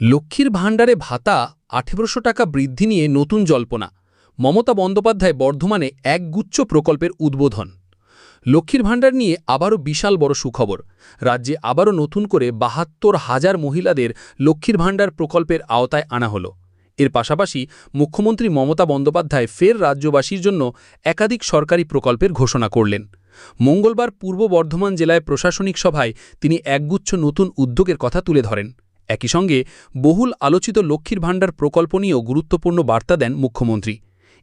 লক্ষ্মীর ভাণ্ডারে ভাতা ১৮০০ টাকা বৃদ্ধি নিয়ে নতুন জল্পনা। মমতা বন্দ্যোপাধ্যায় বর্ধমানে একগুচ্ছ প্রকল্পের উদ্বোধন। লক্ষ্মীর ভাণ্ডার নিয়ে আবারও বিশাল বড় সুখবর। রাজ্যে আবারও নতুন করে ৭২,০০০ মহিলাদের লক্ষ্মীর ভাণ্ডার প্রকল্পের আওতায় আনা হলো। এর পাশাপাশি মুখ্যমন্ত্রী মমতা বন্দ্যোপাধ্যায় ফের রাজ্যবাসীর জন্য একাধিক সরকারি প্রকল্পের ঘোষণা করলেন। মঙ্গলবার পূর্ব বর্ধমান জেলায় প্রশাসনিক সভায় তিনি একগুচ্ছ নতুন উদ্যোগের কথা তুলে ধরেন। একই সঙ্গে বহুল আলোচিত লক্ষ্মীর ভাণ্ডার প্রকল্প নিয়েও গুরুত্বপূর্ণ বার্তা দেন মুখ্যমন্ত্রী।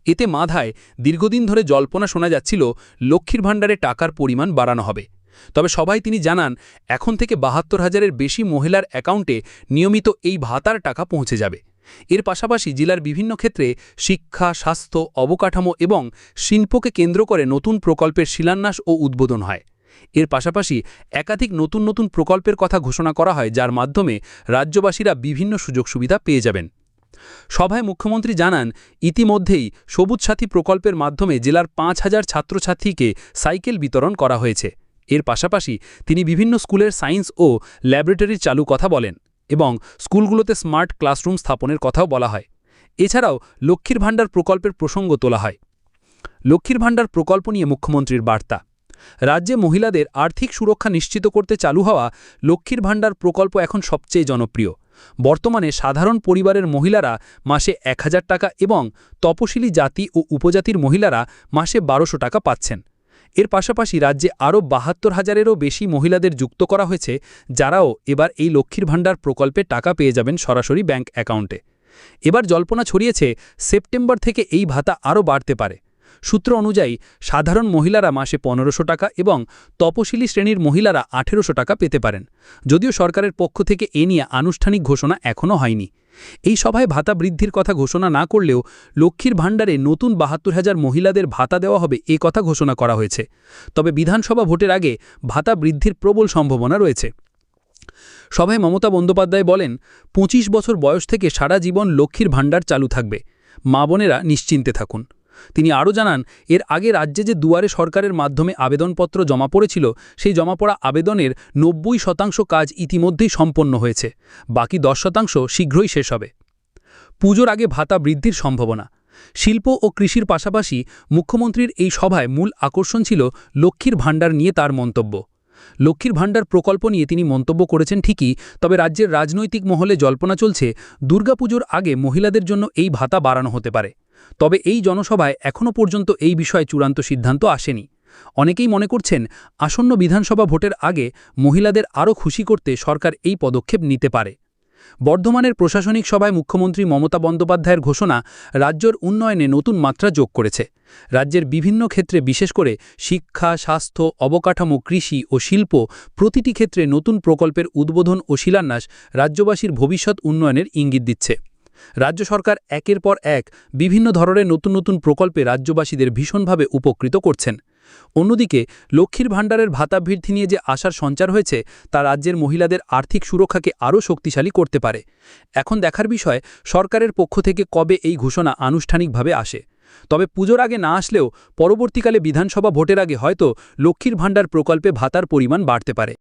এতে মাথায় দীর্ঘদিন ধরে জল্পনা শোনা যাচ্ছিল লক্ষ্মীর ভাণ্ডারে টাকার পরিমাণ বাড়ানো হবে। তবে সবাই তিনি জানান, এখন থেকে ৭২,০০০-এর বেশি মহিলার অ্যাকাউন্টে নিয়মিত এই ভাতার টাকা পৌঁছে যাবে। এর পাশাপাশি জেলার বিভিন্ন ক্ষেত্রে শিক্ষা, স্বাস্থ্য, অবকাঠামো এবং শিল্পকে কেন্দ্র করে নতুন প্রকল্পের শিলান্যাস ও উদ্বোধন হয়। এর পাশাপাশি একাধিক নতুন প্রকল্পের কথা ঘোষণা করা হয়, যার মাধ্যমে রাজ্যবাসীরা বিভিন্ন সুযোগ সুবিধা পেয়ে যাবেন। সভায় মুখ্যমন্ত্রী জানান, ইতিমধ্যেই সবুজ সাথী প্রকল্পের মাধ্যমে জেলার ৫,০০০ ছাত্রছাত্রীকে সাইকেল বিতরণ করা হয়েছে। এর পাশাপাশি তিনি বিভিন্ন স্কুলের সায়েন্স ও ল্যাবরেটরি চালু কথা বলেন এবং স্কুলগুলোতে স্মার্ট ক্লাসরুম স্থাপনের কথাও বলা হয়। এছাড়াও লক্ষ্মীর ভাণ্ডার প্রকল্পের প্রসঙ্গ তোলা হয়। লক্ষ্মীর ভাণ্ডার প্রকল্প নিয়ে মুখ্যমন্ত্রীর বার্তা। রাজ্যে মহিলাদের আর্থিক সুরক্ষা নিশ্চিত করতে চালু হওয়া লক্ষ্মীর ভাণ্ডার প্রকল্প এখন সবচেয়ে জনপ্রিয়। বর্তমানে সাধারণ পরিবারের মহিলারা মাসে ১,০০০ টাকা এবং তপশিলি জাতি ও উপজাতির মহিলারা মাসে ১২০০ টাকা পাচ্ছেন। এর পাশাপাশি রাজ্যে আরও ৭২,০০০-এরও বেশি মহিলাদের যুক্ত করা হয়েছে, যারাও এবার এই লক্ষ্মীর ভাণ্ডার প্রকল্পে টাকা পেয়ে যাবেন সরাসরি ব্যাংক অ্যাকাউন্টে। এবার জল্পনা ছড়িয়েছে সেপ্টেম্বর থেকে এই ভাতা আরও বাড়তে পারে। সূত্র অনুযায়ী সাধারণ মহিলারা মাসে ১৫০০ টাকা এবং তপশিলি শ্রেণীর মহিলারা ১৮০০ টাকা পেতে পারেন। যদিও সরকারের পক্ষ থেকে এ নিয়ে আনুষ্ঠানিক ঘোষণা এখনও হয়নি। এই সভায় ভাতা বৃদ্ধির কথা ঘোষণা না করলেও লক্ষ্মীর ভাণ্ডারে নতুন ৭২,০০০ মহিলাদের ভাতা দেওয়া হবে এ কথা ঘোষণা করা হয়েছে। তবে বিধানসভা ভোটের আগে ভাতা বৃদ্ধির প্রবল সম্ভাবনা রয়েছে। সভায় মমতা বন্দ্যোপাধ্যায় বলেন, ২৫ বছর বয়স থেকে সারা জীবন লক্ষ্মীর ভাণ্ডার চালু থাকবে। মা বোনেরা নিশ্চিন্তে থাকুন। তিনি আরও জানান, এর আগে রাজ্যে যে দুয়ারে সরকারের মাধ্যমে আবেদনপত্র জমা পড়েছিল, সেই জমা পড়া আবেদনের ৯০% কাজ ইতিমধ্যেই সম্পন্ন হয়েছে। বাকি ১০% শীঘ্রই শেষ হবে। পুজোর আগে ভাতা বৃদ্ধির সম্ভাবনা। শিল্প ও কৃষির পাশাপাশি মুখ্যমন্ত্রীর এই সভায় মূল আকর্ষণ ছিল লক্ষ্মীর ভাণ্ডার নিয়ে তার মন্তব্য। লক্ষ্মীর ভাণ্ডার প্রকল্প নিয়ে তিনি মন্তব্য করেছেন ঠিকই, তবে রাজ্যের রাজনৈতিক মহলে জল্পনা চলছে দুর্গাপুজোর আগে মহিলাদের জন্য এই ভাতা বাড়ানো হতে পারে। তবে এই জনসভায় এখনও পর্যন্ত এই বিষয়ে চূড়ান্ত সিদ্ধান্ত আসেনি। অনেকেই মনে করছেন, আসন্ন বিধানসভা ভোটের আগে মহিলাদের আরও খুশি করতে সরকার এই পদক্ষেপ নিতে পারে। বর্ধমানের প্রশাসনিক সভায় মুখ্যমন্ত্রী মমতা বন্দ্যোপাধ্যায়ের ঘোষণা রাজ্যের উন্নয়নে নতুন মাত্রা যোগ করেছে। রাজ্যের বিভিন্ন ক্ষেত্রে, বিশেষ করে শিক্ষা, স্বাস্থ্য, অবকাঠামো, কৃষি ও শিল্প প্রতিটি ক্ষেত্রে নতুন প্রকল্পের উদ্বোধন ও শিলান্যাস রাজ্যবাসীর ভবিষ্যৎ উন্নয়নের ইঙ্গিত দিচ্ছে। রাজ্য সরকার একের পর এক বিভিন্ন ধরনের নতুন প্রকল্পে রাজ্যবাসীদের ভীষণভাবে উপকৃত করছেন। অন্যদিকে লক্ষ্মীর ভাণ্ডারের ভাতা বৃদ্ধি নিয়ে যে আশার সঞ্চার হয়েছে, তা রাজ্যের মহিলাদের আর্থিক সুরক্ষাকে আরও শক্তিশালী করতে পারে। এখন দেখার বিষয় সরকারের পক্ষ থেকে কবে এই ঘোষণা আনুষ্ঠানিকভাবে আসে। তবে পুজোর আগে না আসলেও পরবর্তীকালে বিধানসভা ভোটের আগে হয়তো লক্ষ্মীর ভাণ্ডার প্রকল্পে ভাতার পরিমাণ বাড়তে পারে।